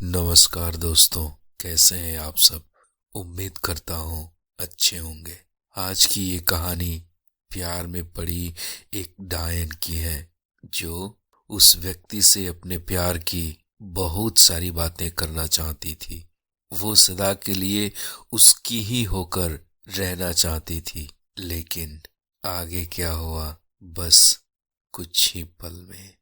नमस्कार दोस्तों, कैसे हैं आप सब। उम्मीद करता हूँ अच्छे होंगे। आज की ये कहानी प्यार में पड़ी एक डायन की है, जो उस व्यक्ति से अपने प्यार की बहुत सारी बातें करना चाहती थी। वो सदा के लिए उसकी ही होकर रहना चाहती थी, लेकिन आगे क्या हुआ, बस कुछ ही पल में।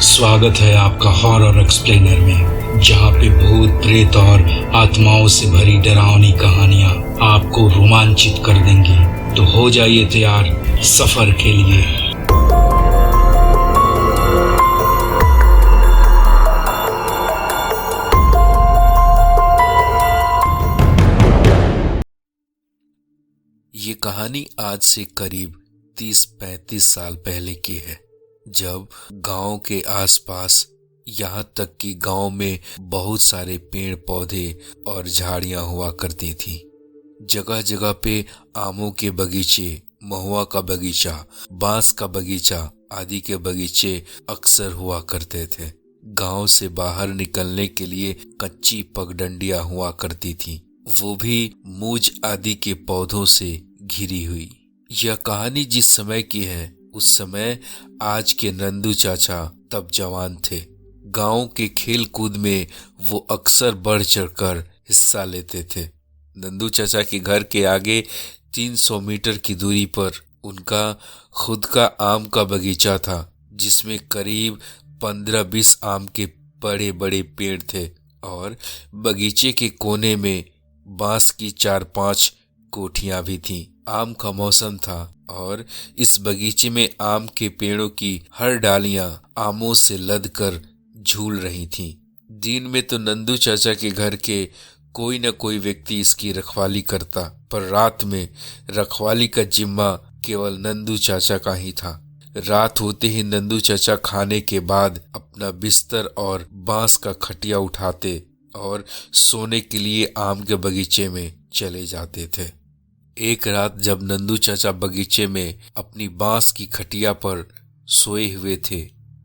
स्वागत है आपका हॉरर एक्सप्लेनर में, जहां पे भूत प्रेत और आत्माओं से भरी डरावनी कहानियां आपको रोमांचित कर देंगी। तो हो जाइए तैयार सफर के लिए। ये कहानी आज से करीब 30-35 साल पहले की है, जब गांव के आसपास, यहाँ तक कि गांव में बहुत सारे पेड़ पौधे और झाड़ियां हुआ करती थीं। जगह जगह पे आमों के बगीचे, महुआ का बगीचा, बांस का बगीचा आदि के बगीचे अक्सर हुआ करते थे। गांव से बाहर निकलने के लिए कच्ची पगडंडियां हुआ करती थीं, वो भी मूज आदि के पौधों से घिरी हुई। यह कहानी जिस समय की है, उस समय आज के नंदू चाचा तब जवान थे। गांव के खेल कूद में वो अक्सर बढ़ चढ़कर हिस्सा लेते थे। नंदू चाचा के घर के आगे 300 मीटर की दूरी पर उनका खुद का आम का बगीचा था, जिसमें करीब 15-20 आम के बड़े बड़े पेड़ थे, और बगीचे के कोने में बांस की 4-5 कोठियां भी थीं। आम का मौसम था और इस बगीचे में आम के पेड़ों की हर डालियां आमों से लदकर झूल रही थीं। दिन में तो नंदू चाचा के घर के कोई न कोई व्यक्ति इसकी रखवाली करता, पर रात में रखवाली का जिम्मा केवल नंदू चाचा का ही था। रात होते ही नंदू चाचा खाने के बाद अपना बिस्तर और बांस का खटिया उठाते और सोने के लिए आम के बगीचे में चले जाते थे। एक रात जब नंदू चाचा बगीचे में अपनी बांस की खटिया पर सोए हुए थे,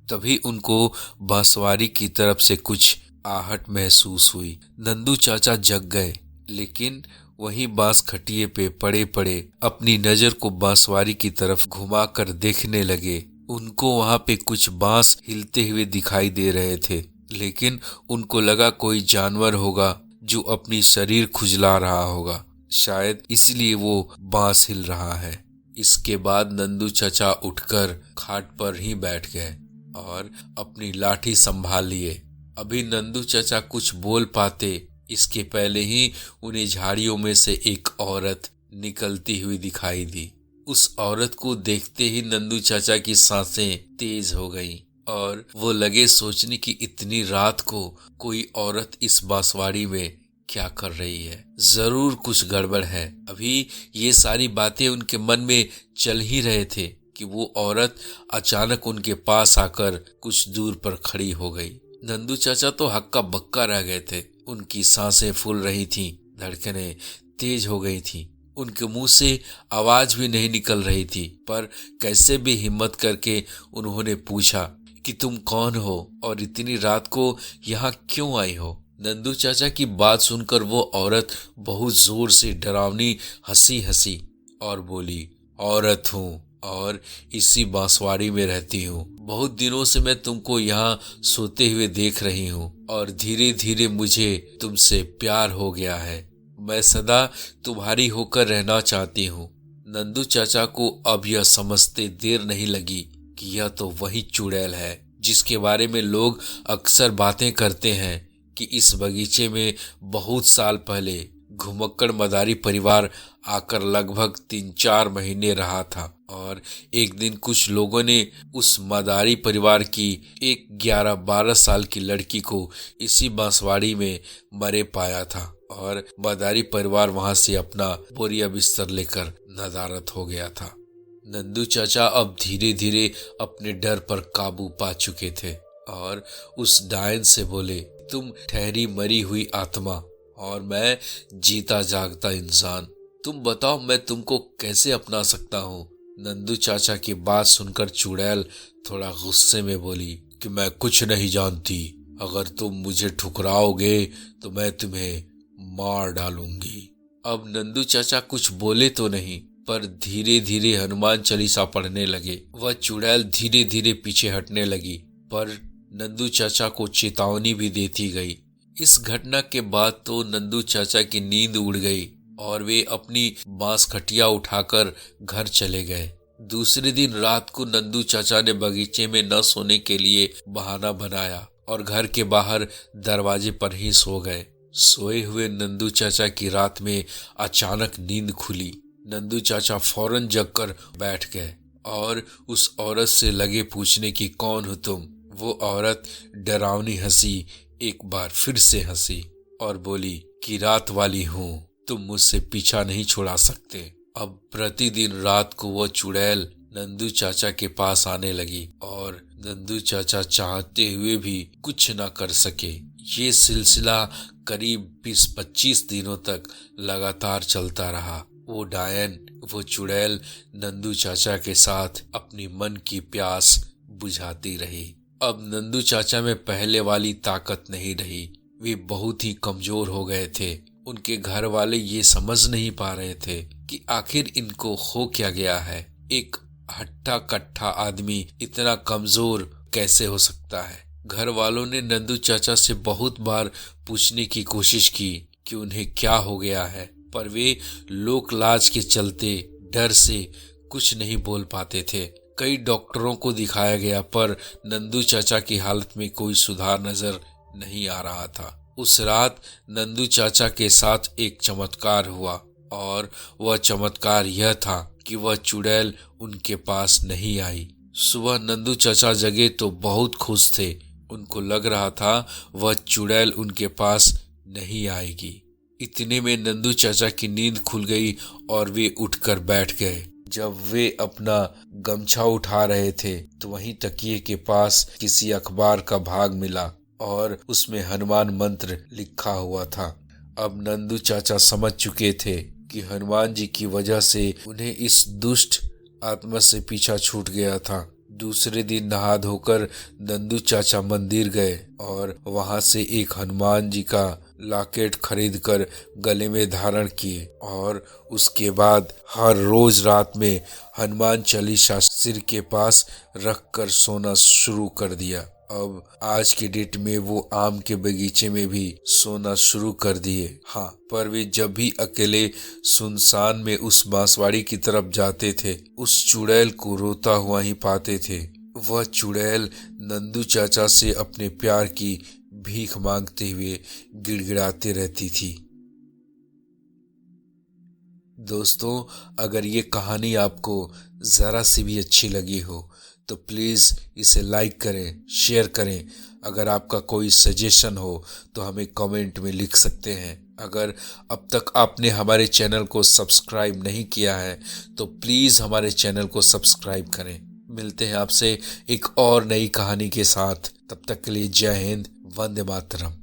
तभी उनको बांसवारी की तरफ से कुछ आहट महसूस हुई। नंदू चाचा जग गए, लेकिन वहीं बांस खटिए पे पड़े पड़े अपनी नजर को बांसवारी की तरफ घुमाकर देखने लगे। उनको वहां पे कुछ बांस हिलते हुए दिखाई दे रहे थे, लेकिन उनको लगा कोई जानवर होगा जो अपनी शरीर खुजला रहा होगा, शायद इसलिए वो बांस हिल रहा है। इसके बाद नंदू चाचा उठकर खाट पर ही बैठ गए और अपनी लाठी संभाल लिए। अभी नंदू चाचा कुछ बोल पाते, इसके पहले ही उन्हें झाड़ियों में से एक औरत निकलती हुई दिखाई दी। उस औरत को देखते ही नंदू चाचा की सांसें तेज हो गईं और वो लगे सोचने की इतनी रात को कोई औरत इस बांसवाड़ी में क्या कर रही है, जरूर कुछ गड़बड़ है। अभी ये सारी बातें उनके मन में चल ही रहे थे कि वो औरत अचानक उनके पास आकर कुछ दूर पर खड़ी हो गई। नंदू चाचा तो हक्का बक्का रह गए थे। उनकी सांसें फूल रही थीं, धड़कनें तेज हो गई थीं, उनके मुंह से आवाज भी नहीं निकल रही थी, पर कैसे भी हिम्मत करके उन्होंने पूछा कि तुम कौन हो और इतनी रात को यहाँ क्यों आई हो। नंदू चाचा की बात सुनकर वो औरत बहुत जोर से डरावनी हंसी हंसी और बोली, औरत हूँ और इसी बांसवाड़ी में रहती हूँ। बहुत दिनों से मैं तुमको यहाँ सोते हुए देख रही हूँ और धीरे धीरे मुझे तुमसे प्यार हो गया है। मैं सदा तुम्हारी होकर रहना चाहती हूँ। नंदू चाचा को अब यह समझते देर नहीं लगी कि यह तो वही चुड़ैल है जिसके बारे में लोग अक्सर बातें करते हैं कि इस बगीचे में बहुत साल पहले घुमक्कड़ मदारी परिवार आकर लगभग 3-4 महीने रहा था, और एक दिन कुछ लोगों ने उस मदारी परिवार की एक 11-12 साल की लड़की को इसी बांसवाड़ी में मरे पाया था, और मदारी परिवार वहां से अपना बोरिया बिस्तर लेकर नदारद हो गया था। नंदू चाचा अब धीरे धीरे अपने डर पर काबू पा चुके थे और उस डायन से बोले, तुम ठहरी मरी हुई आत्मा और मैं जीता जागता इंसान, तुम बताओ मैं तुमको कैसे अपना सकता हूँ। नंदू चाचा की बात सुनकर चुड़ैल थोड़ा गुस्से में बोली कि मैं कुछ नहीं जानती, अगर तुम मुझे ठुकराओगे तो मैं तुम्हें मार डालूंगी। अब नंदू चाचा कुछ बोले तो नहीं, पर धीरे धीरे हनुमान चालीसा पढ़ने लगे। वह चुड़ैल धीरे धीरे पीछे हटने लगी, पर नंदू चाचा को चेतावनी भी देती गई। इस घटना के बाद तो नंदू चाचा की नींद उड़ गई और वे अपनी बांस खटिया उठाकर घर चले गए। दूसरे दिन रात को नंदू चाचा ने बगीचे में न सोने के लिए बहाना बनाया और घर के बाहर दरवाजे पर ही सो गए। सोए हुए नंदू चाचा की रात में अचानक नींद खुली। नंदू चाचा फौरन जगकर बैठ गए और उस औरत से लगे पूछने की कौन हो तुम। वो औरत डरावनी हंसी, एक बार फिर से हंसी और बोली कि रात वाली हूँ, तुम मुझसे पीछा नहीं छुड़ा सकते। अब प्रतिदिन रात को वह चुड़ैल नंदू चाचा के पास आने लगी और नंदू चाचा चाहते हुए भी कुछ न कर सके। ये सिलसिला करीब 20-25 दिनों तक लगातार चलता रहा। वो डायन, वो चुड़ैल नंदू चाचा के साथ अपनी मन की प्यास बुझाती रही। अब नंदू चाचा में पहले वाली ताकत नहीं रही, वे बहुत ही कमजोर हो गए थे। उनके घर वाले ये समझ नहीं पा रहे थे कि आखिर इनको हो क्या गया है। एक हट्टा कट्ठा आदमी इतना कमजोर कैसे हो सकता है। घर वालों ने नंदू चाचा से बहुत बार पूछने की कोशिश की कि उन्हें क्या हो गया है, पर वे लोक लाज के चलते डर से कुछ नहीं बोल पाते थे। कई डॉक्टरों को दिखाया गया, पर नंदू चाचा की हालत में कोई सुधार नजर नहीं आ रहा था। उस रात नंदू चाचा के साथ एक चमत्कार हुआ और वह चमत्कार यह था कि वह चुड़ैल उनके पास नहीं आई। सुबह नंदू चाचा जगे तो बहुत खुश थे। उनको लग रहा था वह चुड़ैल उनके पास नहीं आएगी। इतने में नंदू चाचा की नींद खुल गई और वे उठकर बैठ गए। जब वे अपना गमछा उठा रहे थे तो वहीं तकिए के पास किसी अखबार का भाग मिला और उसमें हनुमान मंत्र लिखा हुआ था। अब नंदू चाचा समझ चुके थे कि हनुमान जी की वजह से उन्हें इस दुष्ट आत्मा से पीछा छूट गया था। दूसरे दिन नहा धोकर नंदू चाचा मंदिर गए और वहां से एक हनुमान जी का लॉकेट खरीदकर गले में धारण किए और उसके बाद हर रोज रात में हनुमान चालीसा सिर के पास रखकर सोना शुरू कर दिया। अब आज के डेट में वो आम के बगीचे में भी सोना शुरू कर दिए। हाँ, पर वे जब भी अकेले सुनसान में उस बांसवाड़ी की तरफ जाते थे, उस चुड़ैल को रोता हुआ ही पाते थे। वह चुड़ैल नंदू चाचा से अपने प्यार की भीख मांगते हुए गिड़गिड़ाते रहती थी। दोस्तों, अगर ये कहानी आपको जरा सी भी अच्छी लगी हो तो प्लीज़ इसे लाइक करें, शेयर करें। अगर आपका कोई सजेशन हो तो हमें कमेंट में लिख सकते हैं। अगर अब तक आपने हमारे चैनल को सब्सक्राइब नहीं किया है तो प्लीज़ हमारे चैनल को सब्सक्राइब करें। मिलते हैं आपसे एक और नई कहानी के साथ। तब तक के लिए जय हिंद, वंदे मातरम।